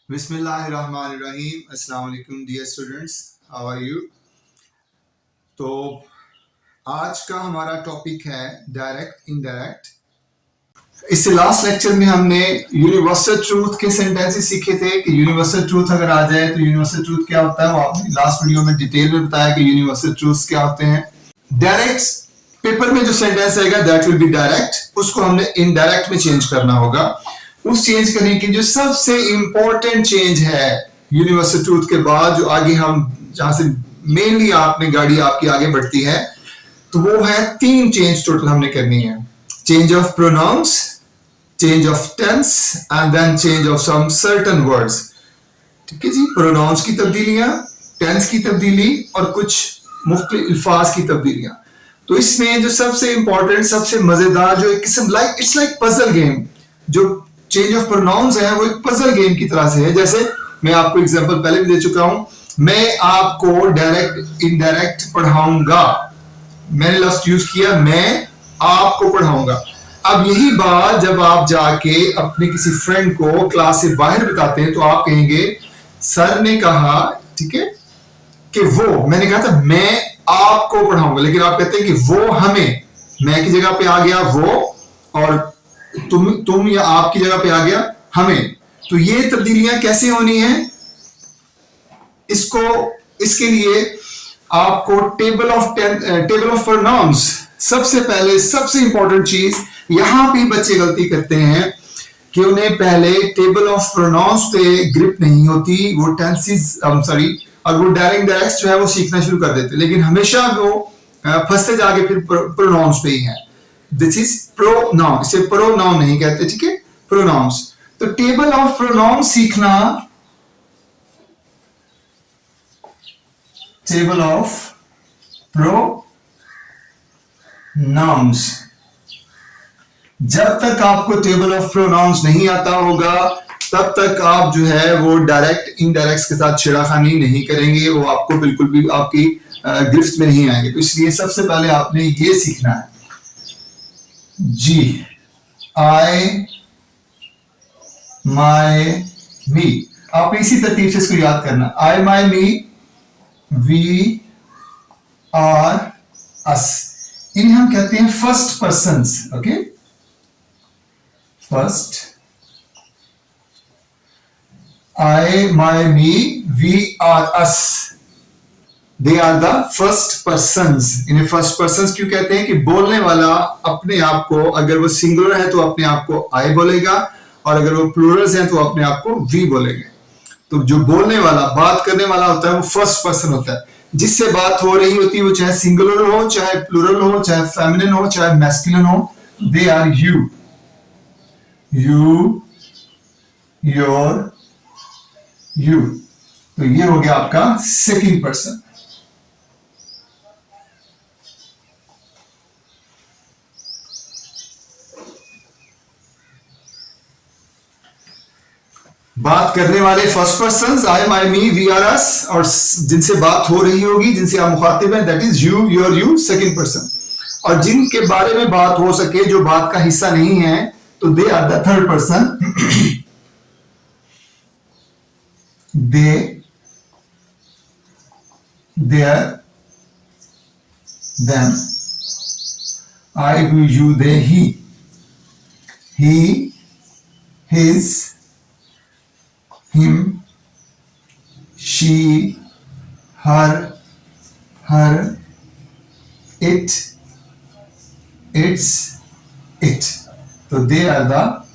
बिस्मिल्लाहिर्रहमानिर्रहीम। अस्सलाम वालेकुम dear students, how are you. तो आज का हमारा टॉपिक है डायरेक्ट इनडायरेक्ट। इससे लास्ट लेक्चर में हमने यूनिवर्सल ट्रूथ के सेंटेंसेस सीखे थे कि यूनिवर्सल ट्रूथ अगर आ जाए तो यूनिवर्सल ट्रूथ क्या होता है, वो आपने लास्ट वीडियो में डिटेल में बताया कि यूनिवर्सल ट्रूथ क्या होते हैं। डायरेक्ट पेपर में जो सेंटेंस आएगा दैट विल बी डायरेक्ट, उसको हमने इनडायरेक्ट में चेंज करना होगा। उस चेंज करने की जो सबसे इंपॉर्टेंट चेंज है यूनिवर्सल ट्रूथ के बाद, जो आगे हम जहां से मेनली आपने गाड़ी आपकी आगे बढ़ती है, तो वो है 3 चेंज टोटल हमने करनी है। Change of pronouns, change of tense and then change of some certain words. ठीक है जी, प्रोनाउंस की तब्दीलियां, टेंस की तब्दीली और कुछ मुख्तलिफ अल्फाज की तब्दीलियां। तो इसमें जो सबसे इंपॉर्टेंट, सबसे मजेदार जो एक किस्म इट्स लाइक पजल गेम, जो चेंज ऑफ प्रोनाउंस है वो एक पजल गेम की तरह से है। जैसे मैं आपको एग्जांपल पहले भी दे चुका हूं, मैं आपको डायरेक्ट इनडायरेक्ट पढ़ाऊंगा, मैंने लफ्ज यूज किया, मैं आपको पढ़ाऊंगा। अब यही बात जब आप जाके अपने किसी फ्रेंड को क्लास से बाहर बताते हैं तो आप कहेंगे सर ने कहा, ठीक है, कि वो, मैंने कहा था मैं आपको पढ़ाऊंगा, लेकिन आप कहते हैं कि वो हमें, मैं की जगह पे आ गया वो, और तुम या आपकी जगह पे आ गया हमें। तो ये तब्दीलियां कैसे होनी है, इसके लिए आपको टेबल ऑफ प्रोनाउंस, सबसे पहले सबसे इंपॉर्टेंट चीज, यहां भी बच्चे गलती करते हैं कि उन्हें पहले टेबल ऑफ प्रोनाउंस पे ग्रिप नहीं होती, वो टेंसेस और वो डायरेक्ट जो है वो सीखना शुरू कर देते, लेकिन हमेशा वो फंसते जाके फिर प्रोनाउंस पे ही है। दिस इज प्रोनाउन, इसे प्रोनाउन नहीं कहते, ठीक है, प्रोनाउंस। तो टेबल ऑफ प्रोनाउंस सीखना, टेबल ऑफ प्रोनाउंस, जब तक आपको टेबल ऑफ प्रोनाउंस नहीं आता होगा तब तक आप जो है वो डायरेक्ट इनडायरेक्ट के साथ छेड़खानी नहीं करेंगे, वो आपको बिल्कुल भी आपकी गिरफ्त में नहीं आएंगे। तो इसलिए सबसे पहले आपने ये सीखना है, जी, आई, माई, मी। आपने इसी तरतीब से इसको याद करना, आई, माई, मी, वी, आर, अस। इन्हें हम कहते हैं first persons. Okay, first, I, my, me, we are us. They are the first persons. इन्हें first persons क्यों कहते हैं कि बोलने वाला अपने आप को, अगर वो सिंगुलर है तो अपने आप को I बोलेगा, और अगर वो प्लूरल्स हैं तो अपने आप को we बोलेंगे। तो जो बोलने वाला, बात करने वाला होता है, वो फर्स्ट पर्सन होता है। जिससे बात हो रही होती है वो चाहे सिंगुलर हो, चाहे प्लूरल हो, चाहे फेमिनिन हो, चाहे मैस्कुलिन हो, they are you, your, you. तो ये हो गया आपका सेकंड पर्सन। बात करने वाले first person, I, my, me, we, our, us, और जिनसे बात हो रही होगी, जिनसे आप मुखातिब हैं, that is you, your, you, second person. और जिनके बारे में बात हो सके, जो बात का हिस्सा नहीं है, तो they are the third person. they, their, them, I, we, you, they, he, his, him, she, her, it, its, it. So they are the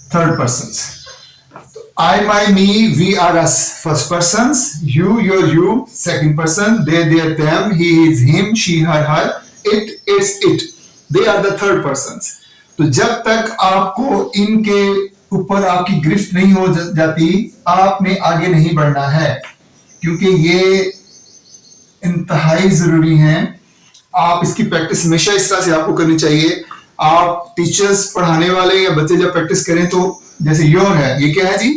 third persons. I, my, me, we, are, us, first persons. You, your, you, second person. They, their, them. He, his, him. She, her, it, its, it. They are the third persons. तो जब तक आपको इनके ऊपर आपकी गिरफ्त नहीं हो जाती, आपने आगे नहीं बढ़ना है, क्योंकि ये इंतहाई जरूरी हैं। आप इसकी प्रैक्टिस हमेशा इस तरह से आपको करनी चाहिए। आप टीचर्स, पढ़ाने वाले या बच्चे जब प्रैक्टिस करें तो जैसे योर है, ये क्या है जी,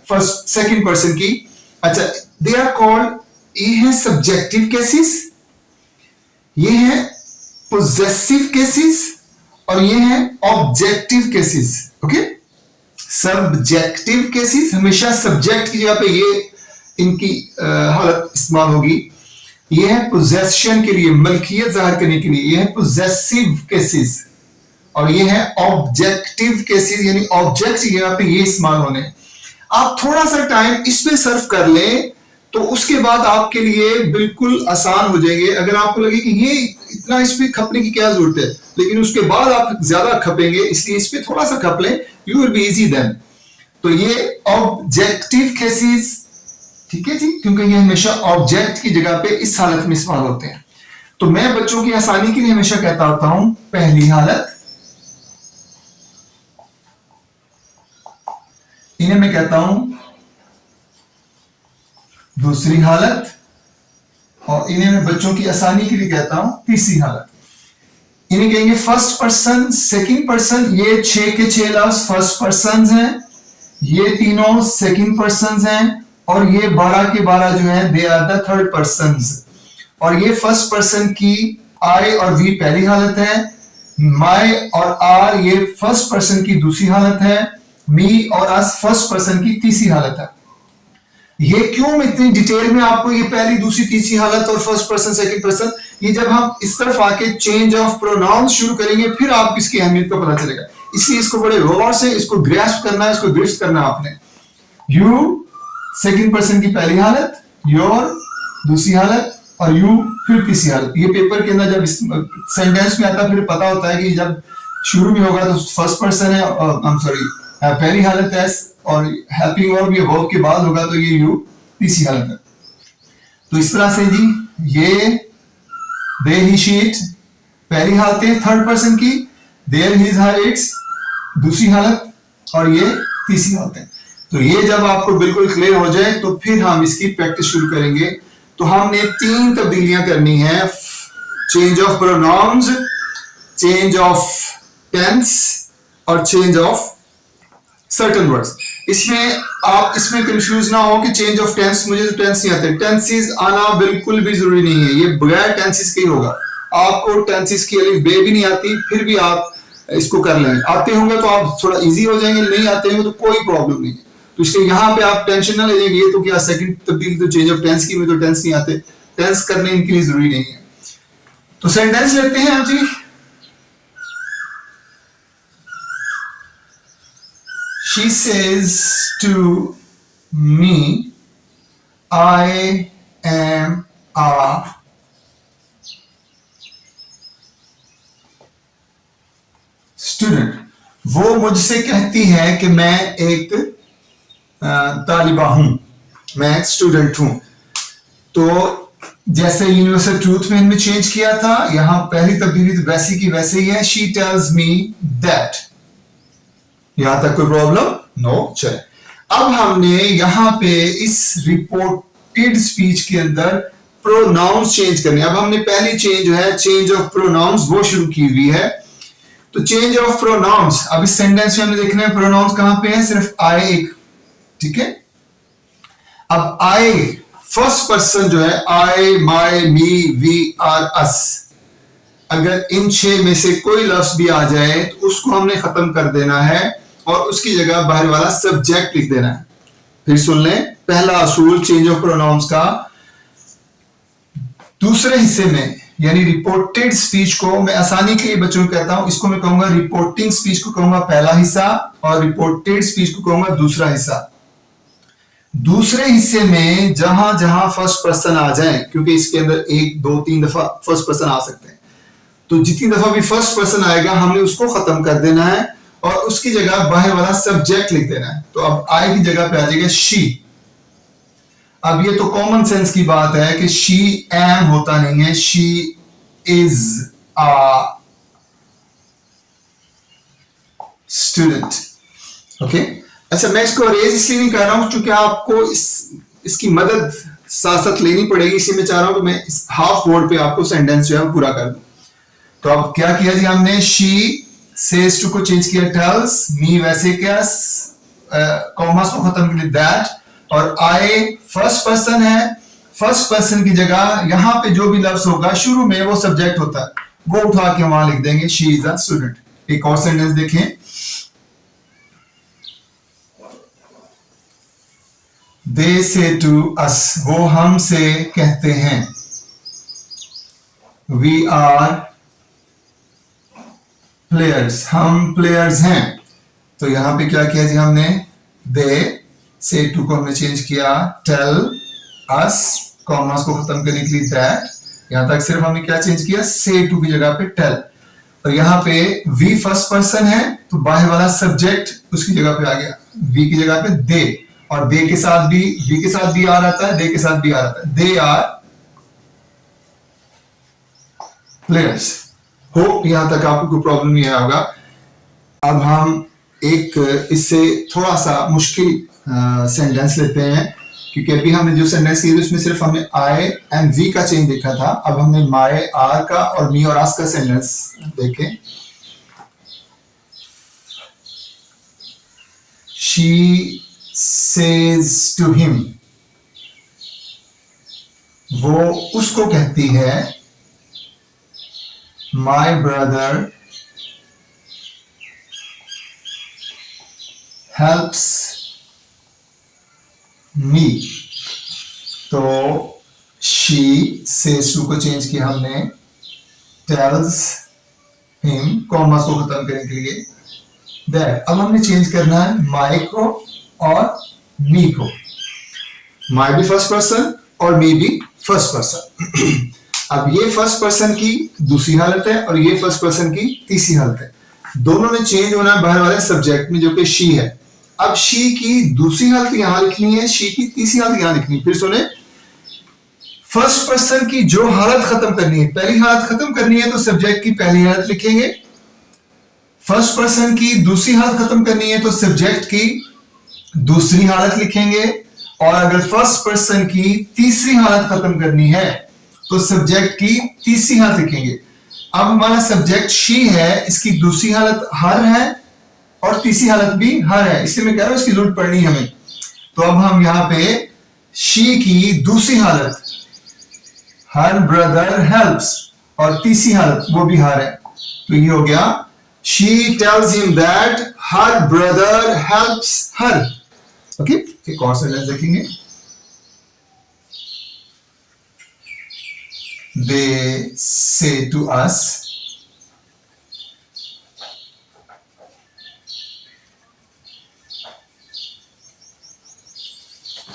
फर्स्ट सेकंड पर्सन की। अच्छा, दे आर कॉल्ड, ये है सब्जेक्टिव केसेस, ये है पोजेसिव केसेस और ये है objective cases. Okay, subjective cases हमेशा सब्जेक्ट की जगह पे ये इनकी हालत इस्तेमाल होगी। ये है पोजेशन के लिए, मलकियत जाहिर करने के लिए, ये है पोजेसिव केसेस। और ये है ऑब्जेक्टिव केसेस, यानी ऑब्जेक्ट की जगह पे ये इस्तेमाल होने। आप थोड़ा सा टाइम इस पे सर्व कर लें तो उसके बाद आपके लिए बिल्कुल आसान हो जाएंगे। अगर आपको लगे कि ये इतना इस पे खपने की क्या जरूरत है, लेकिन उसके बाद आप ज्यादा खपेंगे, इसलिए इस पे थोड़ा सा खप लें, you will be easy then. तो ये ऑब्जेक्टिव केसेस, ठीक है जी, क्योंकि ये हमेशा ऑब्जेक्ट की जगह पे इस हालत में इस्तेमाल होते हैं। तो मैं बच्चों की आसानी के लिए हमेशा कहता होता हूं पहली हालत, इन्हें मैं कहता हूं दूसरी हालत, और इन्हें मैं बच्चों की आसानी के लिए कहता हूं तीसरी हालत। इन्हें कहेंगे फर्स्ट पर्सन, सेकंड पर्सन। ये 6 के 6 लफ्ज फर्स्ट पर्सन हैं, ये तीनों सेकंड पर्सन हैं, और ये 12 के 12 जो है they are the third person. और ये फर्स्ट पर्सन की आई और वी पहली हालत है, माई और आर ये फर्स्ट पर्सन की दूसरी हालत है, मी और अस फर्स्ट पर्सन की तीसरी हालत है। ये क्यों मैं इतनी डिटेल में आपको ये पहली दूसरी तीसरी हालत और फर्स्ट पर्सन सेकंड पर्सन, ये जब हम इस तरफ आके चेंज ऑफ प्रोनाउंस शुरू करेंगे फिर आपको इसकी अहमियत का पता चलेगा। इसलिए इसको बड़े गौर से इसको ग्रैस्प करना है, इसको ग्रिफ्ट करना आपने। यू सेकंड पर्सन की पहली हालत, योर दूसरी हालत, और यू फिर तीसरी हालत। ये पेपर के अंदर जब सेंटेंस में आता है फिर पता होता है कि जब शुरू में होगा तो फर्स्ट पर्सन है, आई एम सॉरी पहली हालत है, और हेल्पिंग वर्ब ये वर्ब के बाद होगा तो ये यू तीसरी हालत है। तो इस तरह से जी ये दे ही शीट पहली हालत है थर्ड पर्सन की, देयर हिज हर इट्स दूसरी हालत, और ये तीसरी हालत है। तो ये जब आपको बिल्कुल क्लियर हो जाए तो फिर हम इसकी प्रैक्टिस शुरू करेंगे। तो हमने 3 तब्दीलियां करनी है, change of pronouns, change of tense और चेंज ऑफ सर्टेन वर्ड्स। इसमें कंफ्यूज ना हो कि चेंज ऑफ टेंस, मुझे तो टेंस नहीं आते। टेंसेस आना बिल्कुल भी जरूरी नहीं है, ये बगैर टेंसेस के ही होगा। आपको टेंसेस की अलिफ बे भी नहीं आती फिर भी आप इसको कर लेंगे। आते होंगे तो आप थोड़ा इजी हो जाएंगे, नहीं आते होंगे तो कोई प्रॉब्लम नहीं है। तो इसलिए यहाँ पे आप टेंशन ना ले, ये तो क्या सेकंड तब्दीली तो चेंज ऑफ टेंस की, में तो टेंस नहीं आते, टेंस करने इनके लिए जरूरी नहीं है। तो सेंटेंस लेते हैं आप जी। She says to me, I am a student. वो मुझसे कहती है कि मैं एक तालिबा हूं, मैं एक स्टूडेंट हूं। तो जैसे यूनिवर्सल ट्रूथ में इनमें चेंज किया था, यहां पहली तब्दीली तो वैसी की वैसे ही है। She tells me that. यहां तक कोई प्रॉब्लम नो? चले, अब हमने यहां पे इस रिपोर्टेड स्पीच के अंदर प्रोनाउंस चेंज करने। अब हमने पहली चेंज जो है चेंज ऑफ प्रोनाउंस वो शुरू की हुई है। तो चेंज ऑफ प्रोनाउंस, अब इस सेंटेंस में हमने देखना है प्रोनाउंस कहां पे है, सिर्फ आई एक, ठीक है। अब आई फर्स्ट पर्सन जो है, आई, माई, मी, वी, आर, अस, अगर इन 6 में से कोई लफ्ज भी आ जाए तो उसको हमने खत्म कर देना है और उसकी जगह बाहर वाला सब्जेक्ट लिख देना है। फिर सुन लें, पहला असूल चेंज ऑफ प्रोनाउंस का। दूसरे हिस्से में यानी रिपोर्टेड स्पीच को मैं आसानी के लिए बच्चों को कहता हूं, इसको मैं कहूंगा रिपोर्टिंग स्पीच को कहूंगा पहला हिस्सा और रिपोर्टेड स्पीच को कहूंगा दूसरा हिस्सा। दूसरे हिस्से में जहां जहां फर्स्ट पर्सन आ जाए, क्योंकि इसके अंदर 1, 2, 3 दफा फर्स्ट पर्सन आ सकते हैं, तो जितनी दफा भी फर्स्ट पर्सन आएगा हमने उसको खत्म कर देना है और उसकी जगह बाहर वाला सब्जेक्ट लिख देना है। तो अब आई की जगह पे आ जाएगा शी। अब ये तो कॉमन सेंस की बात है कि शी एम होता नहीं है, she is a student. Okay, अच्छा मैं इसको अरेज इसलिए नहीं कर रहा हूं क्योंकि आपको इसकी मदद साथ साथ लेनी पड़ेगी, इसलिए मैं चाह रहा हूं कि मैं इस हाफ बोर्ड पे आपको सेंटेंस जो है पूरा कर दूं। तो अब क्या किया जी हमने, शी सेज टू को चेंज किया टेल्स, मी वैसे क्या कॉमास को खत्म किया दैट, और आई फर्स्ट पर्सन है, फर्स्ट पर्सन की जगह यहां पे जो भी लफ्ज होगा शुरू में वो सब्जेक्ट होता है, वो उठा के वहां लिख देंगे शी इज अ स्टूडेंट। एक और सेंटेंस देखें, दे से टू अस, वो हमसे कहते हैं, वी आर प्लेयर्स, हम प्लेयर्स हैं। तो यहां पे क्या किया जी हमने, दे से टू को हमने चेंज किया टेल अस, कॉमर्स को खत्म करने के लिए दैट, यहां तक सिर्फ हमने क्या चेंज किया, से टू की जगह पे टेल। और यहाँ पे वी फर्स्ट पर्सन है तो बाहर वाला सब्जेक्ट उसकी जगह पे आ गया, वी की जगह पे दे, और दे के साथ भी, वी के साथ भी आ रहा है, दे के साथ भी आ रहा है, दे आर प्लेयर्स। होप यहां तक आपको कोई प्रॉब्लम नहीं आया होगा। अब हम एक इससे थोड़ा सा मुश्किल सेंटेंस लेते हैं, क्योंकि अभी हमने जो सेंटेंस किया उसमें सिर्फ हमने आई एंड वी का चेंज देखा था। अब हमने माई आर का और मी और आस का सेंटेंस देखें। शी सेज टू हिम, वो उसको कहती है, माई ब्रदर हेल्प्स मी। तो शी सेज टू को चेंज किया हमने टेल्स हिम, कॉमर्स को खत्म करने के लिए दैट। अब हमने चेंज करना है माई को और मी को, माई भी फर्स्ट पर्सन और मी भी फर्स्ट पर्सन। अब ये फर्स्ट पर्सन की दूसरी हालत है और ये फर्स्ट पर्सन की तीसरी हालत है, दोनों ने चेंज होना है बाहर वाले सब्जेक्ट में जो कि शी है। अब शी की दूसरी हालत यहां लिखनी है, शी की तीसरी हालत यहां लिखनी है। फिर सुने, फर्स्ट पर्सन की जो हालत खत्म करनी है, पहली हालत खत्म करनी है तो सब्जेक्ट की पहली हालत लिखेंगे, फर्स्ट पर्सन की दूसरी हालत खत्म करनी है तो सब्जेक्ट की दूसरी हालत लिखेंगे, और अगर फर्स्ट पर्सन की तीसरी हालत खत्म करनी है तो सब्जेक्ट की तीसरी हालत लिखेंगे। अब हमारा सब्जेक्ट शी है, इसकी दूसरी हालत हर है और तीसरी हालत भी हर है, इसलिए मैं कह रहा हूं इसकी जरूरत पड़नी हमें। तो अब हम यहां पे शी की दूसरी हालत हर ब्रदर हेल्प्स और तीसरी हालत वो भी हर है, तो ये हो गया she tells him that her brother helps her. Okay, एक और सेंटेंस देखेंगे, they say to us,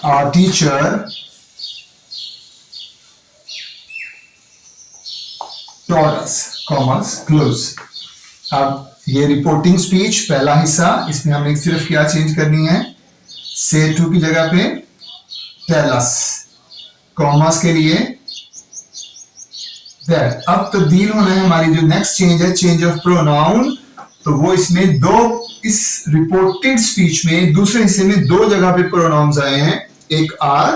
our teacher taught us, commas close। अब ये रिपोर्टिंग स्पीच पहला हिस्सा, इसमें हमने सिर्फ क्या चेंज करनी है, से टू की जगह पे टेल अस, कॉमर्स के लिए दैट। अब तब्दील होना है हमारी जो नेक्स्ट चेंज है, चेंज ऑफ प्रोनाउन। तो वो इसमें दो, इस रिपोर्टेड स्पीच में दूसरे हिस्से में दो जगह पे प्रोनाउंस आए हैं, एक आर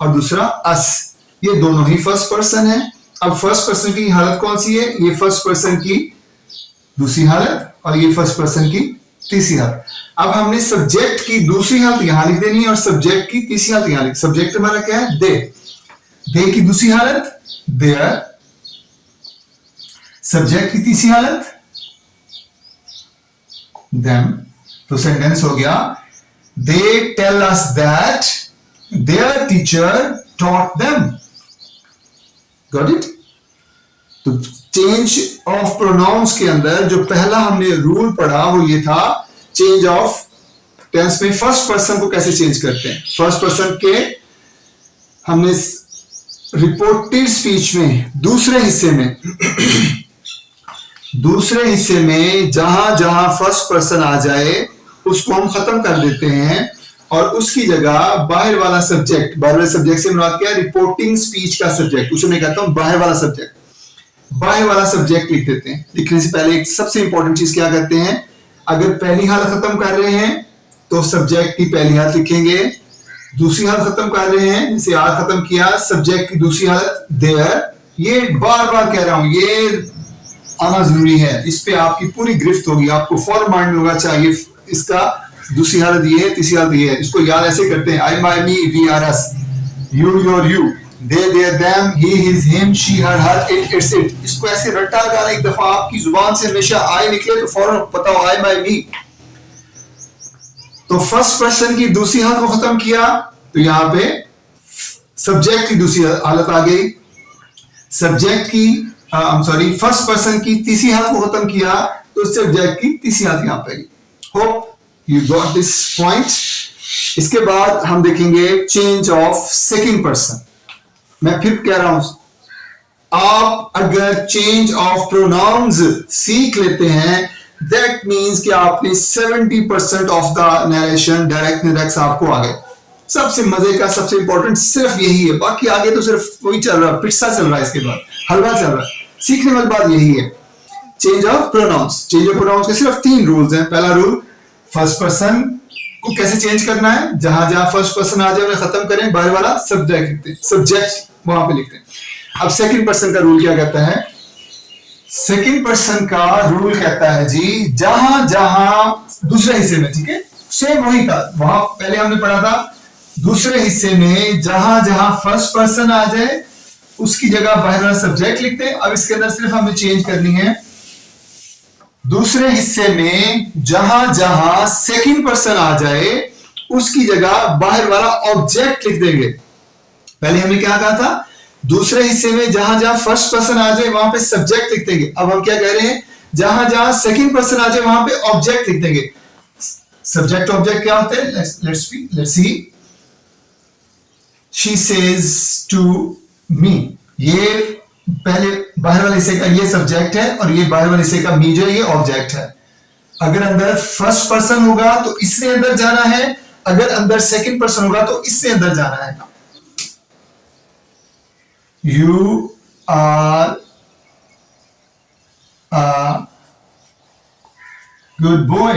और दूसरा अस, ये दोनों ही फर्स्ट पर्सन है। अब फर्स्ट पर्सन की हालत कौन सी है, ये फर्स्ट पर्सन की दूसरी हालत और ये फर्स्ट पर्सन की तीसरी हालत। अब हमने सब्जेक्ट की दूसरी हालत यहां लिख देनी है और सब्जेक्ट की तीसरी हालत यहां लिख। सब्जेक्ट हमारा क्या है, दे, दे की दूसरी हालत देयर, सब्जेक्ट की तीसरी हालत देम। तो सेंटेंस हो गया, they tell us that their teacher taught them. Got it? तो चेंज ऑफ प्रोनाउंस के अंदर जो पहला हमने रूल पढ़ा वो ये था, चेंज ऑफ टेंस में फर्स्ट पर्सन को कैसे चेंज करते हैं। फर्स्ट पर्सन के हमने रिपोर्टेड स्पीच में दूसरे हिस्से में जहां जहां फर्स्ट पर्सन आ जाए उसको हम खत्म कर देते हैं और उसकी जगह बाहर वाला सब्जेक्ट, बाहर वाले सब्जेक्ट से मुराद क्या है, रिपोर्टिंग स्पीच का सब्जेक्ट, उसे मैं कहता हूं बाहर वाला सब्जेक्ट, बाहर वाला सब्जेक्ट लिख देते हैं। लिखने से पहले एक सबसे इंपॉर्टेंट चीज क्या करते हैं, अगर पहली हालत खत्म कर रहे हैं तो सब्जेक्ट की पहली हालत लिखेंगे, दूसरी हालत खत्म कर रहे हैं जैसे आर खत्म किया, सब्जेक्ट की दूसरी हालत देयर। ये बार बार कह रहा हूं, ये आना जरूरी है, इस पे आपकी पूरी गिरफ्त होगी, आपको फौरन माइंड में होगा चाहिए इसका दूसरी हालत ये है, तीसरी हालत ये है। इसको याद ऐसे करते हैं, I my me we our us, you your you, they their them, he his him, she her her, it its it. इसको ऐसे रट्टा लगाना, एक दफा आपकी जुबान से हमेशा आई निकले तो फौरन पता हो आई माई मी। तो फर्स्ट पर्सन की दूसरी हालत को खत्म किया तो यहां पे सब्जेक्ट की दूसरी हालत आ गई। सब्जेक्ट की फर्स्ट पर्सन की तीसरी हालत को खत्म किया तो सब्जेक्ट की तीसरी हालत यहां पे। Hope you got this point. इसके बाद हम देखेंगे चेंज ऑफ सेकंड पर्सन। मैं फिर कह रहा हूं, आप अगर चेंज ऑफ प्रोनाउंस सीख लेते हैं दैट मीन्स कि आपने 70% of the narration direct indirect आपको आ गए। सबसे मजे का सबसे इंपॉर्टेंट सिर्फ यही है, बाकी आगे तो सिर्फ वही चल रहा है, पिस्सा चल रहा है, इसके बाद हलवा चल रहा है। सीखने वाली बात यही है, change of pronouns. Change of pronouns के सिर्फ 3 रूल्स हैं। पहला रूल, फर्स्ट पर्सन को कैसे चेंज करना है, जहां जहां फर्स्ट पर्सन आ जाए उन्हें खत्म करें, बाहर वाला सब्जेक्ट लिखते हैं, सब्जेक्ट वहां पे लिखते हैं। अब सेकंड पर्सन का रूल क्या कहता है? सेकंड पर्सन का रूल कहता है जी, जहां जहां दूसरे हिस्से में, ठीक है, सेम वही था, वहां पहले हमने पढ़ा था, दूसरे हिस्से में जहां जहां फर्स्ट पर्सन आ जाए उसकी जगह बाहर वाला सब्जेक्ट लिखते हैं। अब इसके अंदर सिर्फ हमें चेंज करनी है, दूसरे हिस्से में जहां जहां सेकंड पर्सन आ जाए उसकी जगह बाहर वाला ऑब्जेक्ट लिख देंगे। पहले हमने क्या कहा था, दूसरे हिस्से में जहां जहां फर्स्ट पर्सन आ जाए वहां पे सब्जेक्ट लिख देंगे। अब हम क्या कह रहे हैं, जहां जहां सेकंड पर्सन आ जाए वहां पे ऑब्जेक्ट लिख देंगे। सब्जेक्ट ऑब्जेक्ट क्या होते हैं? Let's see. She says to me, ये पहले बाहर वाले हिस्से का ये सब्जेक्ट है और ये बाहर वाले हिस्से का मी जो है ये ऑब्जेक्ट है। अगर अंदर फर्स्ट पर्सन होगा तो इससे अंदर जाना है, अगर अंदर सेकंड पर्सन होगा तो इससे अंदर जाना है। You are a good boy.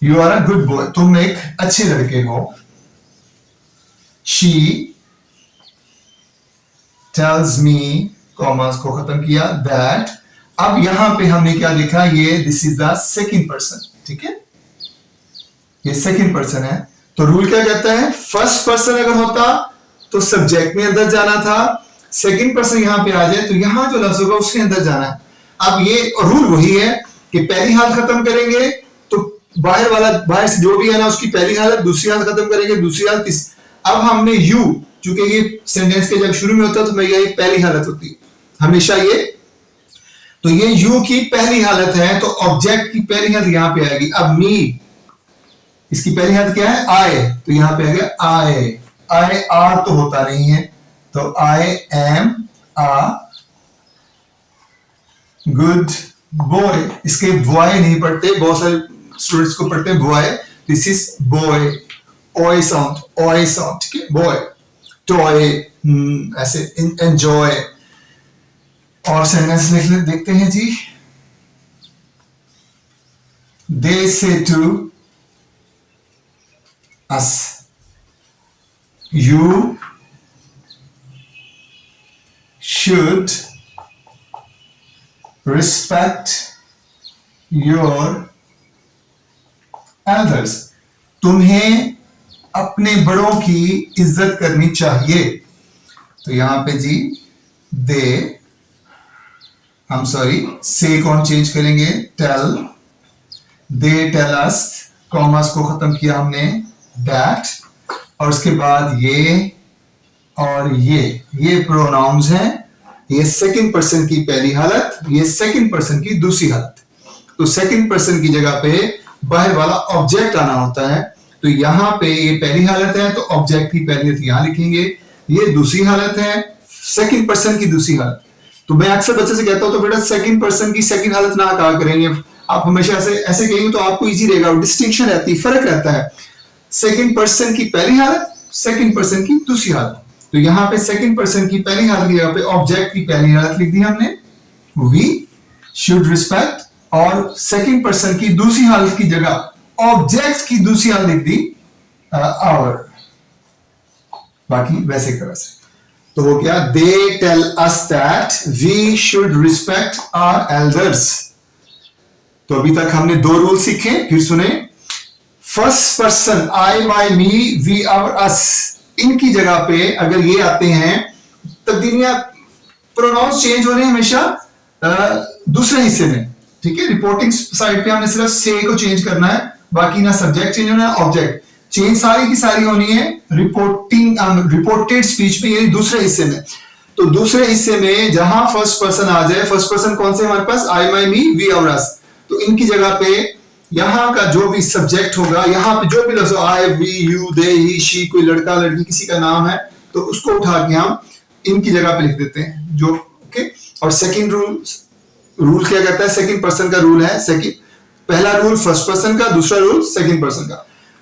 You are a good boy. तुम एक अच्छे लड़के हो। She tells me, कॉमास को खत्म किया, that। अब यहां पे हमने क्या लिखा, ये this is the second person, ठीक है, ये सेकंड पर्सन है। तो रूल क्या कहता है, फर्स्ट पर्सन अगर होता तो सब्जेक्ट में अंदर जाना था, सेकंड पर्सन यहां पे आ जाए तो यहां जो लफ्ज होगा उसके अंदर जाना है। अब ये रूल वही है कि पहली हालत खत्म करेंगे तो बाहर से जो भी है ना उसकी पहली हालत, दूसरी हालत खत्म करेंगे, दूसरी हालत, अब हमने यू, चूंकि ये सेंटेंस के जब शुरू में होता है तो ये पहली हालत होती है हमेशा ये, तो ये यू की पहली हालत है तो ऑब्जेक्ट की पहली हालत यहां पे आएगी। अब मी, इसकी पहली हालत क्या है, आई, तो यहां पे आ गया आई आर तो होता नहीं है, तो I am a good boy. इसके बॉय नहीं पढ़ते, बहुत सारे स्टूडेंट्स को पढ़ते हैं बॉय, दिस इज बॉय, ओए साउंड, ठीक है, बॉय, टॉय, ऐसे एंजॉय। और सेंटेंस देखते हैं जी, दे से to us, you should respect your elders. तुम्हें अपने बड़ों की इज्जत करनी चाहिए। तो यहां पे जी दे, से कौन चेंज करेंगे, tell, they tell us, commerce को खत्म किया हमने, दैट, और उसके बाद ये और ये प्रोनाउंस हैं। ये सेकंड पर्सन की पहली हालत, ये सेकंड पर्सन की दूसरी हालत। तो सेकंड पर्सन की जगह पे बाहर वाला ऑब्जेक्ट आना होता है, तो यहां पे ये पहली हालत है तो ऑब्जेक्ट की पहली हालत यहां लिखेंगे, ये दूसरी हालत है, सेकंड पर्सन की दूसरी हालत। तो मैं अक्सर बच्चे से कहता हूं तो बेटा सेकंड पर्सन की सेकंड हालत ना कहा करेंगे, आप हमेशा ऐसे कहेंगे तो आपको इजी रहेगा, डिस्टिंक्शन रहती है, फर्क रहता है। सेकंड पर्सन की पहली हालत, सेकंड पर्सन की दूसरी हालत। तो यहां पे सेकंड पर्सन की पहली हालत की जगह पे ऑब्जेक्ट की पहली हालत लिख दी हमने, वी शुड रिस्पेक्ट, और सेकंड पर्सन की दूसरी हालत की जगह ऑब्जेक्ट की दूसरी हालत लिख दी आवर। बाकी वैसे का वैसे। तो हो गया, they tell us that we should respect our elders. तो अभी तक हमने 2 रूल सीखे, फिर सुने। First person I, my, me, we, our, us, इनकी जगह पे अगर ये आते हैं, तब्दीलियां, प्रोनाउंस चेंज हो रहे हैं हमेशा दूसरे हिस्से में, ठीक है। रिपोर्टिंग साइड पे हमने सिर्फ से को चेंज करना है, बाकी ना सब्जेक्ट चेंज होना है, ऑब्जेक्ट चेंज सारी की सारी होनी है रिपोर्टेड स्पीच में, ये दूसरे हिस्से में। तो दूसरे हिस्से में जहां फर्स्ट पर्सन आ जाए, फर्स्ट पर्सन कौन से हमारे पास, आई, माई, मी, वी, आवर, अस, तो इनकी जगह पे यहां का जो भी सब्जेक्ट होगा, यहां पे जो भी लफ्ज I, we, you, they, he, she, कोई लड़का लड़की किसी का नाम है, तो उसको उठा के हम इनकी जगह पे लिख देते हैं, जो ओके। और सेकंड रूल क्या कहता है, सेकंड पर्सन का रूल है, सेकंड, पहला रूल फर्स्ट पर्सन का, दूसरा रूल सेकंड पर्सन का।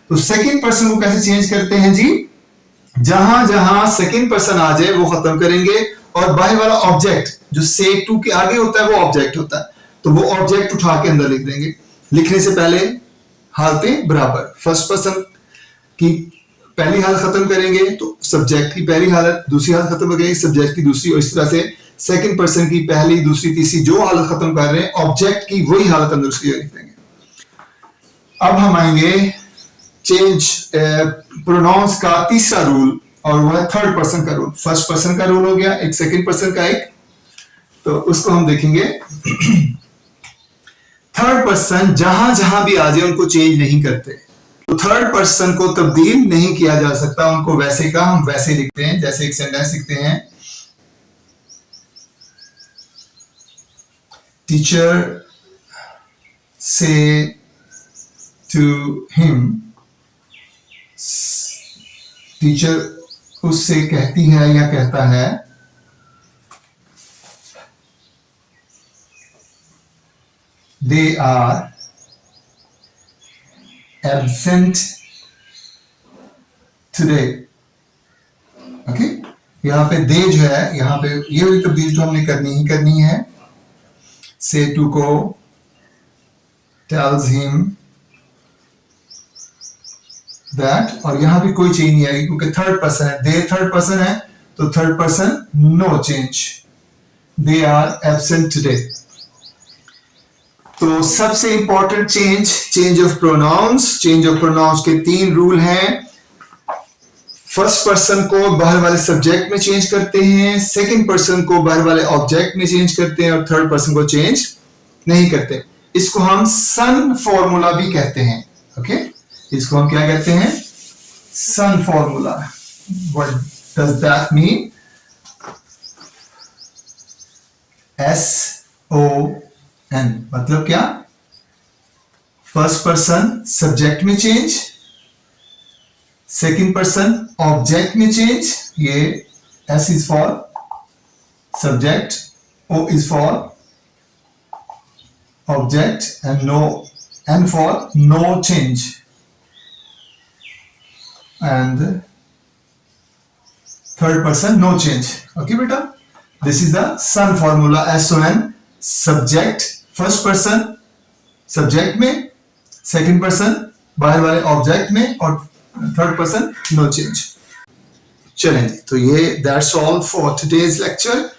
तो सेकंड पर्सन को कैसे चेंज करते हैं जी, जहां जहां सेकंड पर्सन आ जाए वो खत्म करेंगे, और बाहर वाला ऑब्जेक्ट जो से टू के आगे होता है वो ऑब्जेक्ट होता है, तो वो ऑब्जेक्ट उठा के अंदर लिख देंगे। लिखने से पहले हालतें बराबर, फर्स्ट पर्सन की पहली हालत खत्म करेंगे तो सब्जेक्ट की पहली हालत, दूसरी हालत खत्म हो गई सब्जेक्ट की दूसरी, और इस तरह से सेकंड पर्सन की पहली, दूसरी, तीसरी जो हालत खत्म कर रहे हैं ऑब्जेक्ट की, वही हालत अंदर उसकी लिख देंगे। अब हम आएंगे चेंज प्रोनाउंस का तीसरा रूल, और वो है थर्ड पर्सन का रूल। फर्स्ट पर्सन का रूल हो गया, एक सेकंड पर्सन का एक, तो उसको हम देखेंगे। थर्ड पर्सन जहां जहां भी आ जाए उनको चेंज नहीं करते, तो थर्ड पर्सन को तब्दील नहीं किया जा सकता, उनको वैसे का हम वैसे लिखते हैं। जैसे एक सेंटेंस लिखते हैं, टीचर से टू हिम, टीचर उससे कहती है या कहता है, they are absent today. Okay, यहां पे दे जो है, यहां पे ये वाली तब्दील तो हमने करनी ही करनी है। से टू को टेल्स हिम दैट, और यहां भी कोई चेंज नहीं आएगी क्योंकि थर्ड पर्सन है, दे थर्ड पर्सन है, तो third person no change, they are absent today. तो सबसे important change of pronouns, change of pronouns के 3 रूल हैं। फर्स्ट पर्सन को बाहर वाले सब्जेक्ट में चेंज करते हैं, सेकंड पर्सन को बाहर वाले ऑब्जेक्ट में चेंज करते हैं, और थर्ड पर्सन को चेंज नहीं करते। इसको हम सन फॉर्मूला भी कहते हैं। ओके, इसको हम क्या कहते हैं, son formula. What does that mean? SON मतलब क्या, फर्स्ट पर्सन सब्जेक्ट में चेंज, सेकंड पर्सन ऑब्जेक्ट में चेंज, ये S is for subject, O is for object, and no, N for no change, and third person no change. Okay बेटा, this is the son formula, SON, subject first person subject में, second person बाहर वाले object में, और third person no change. चलें, तो ये that's all for today's lecture.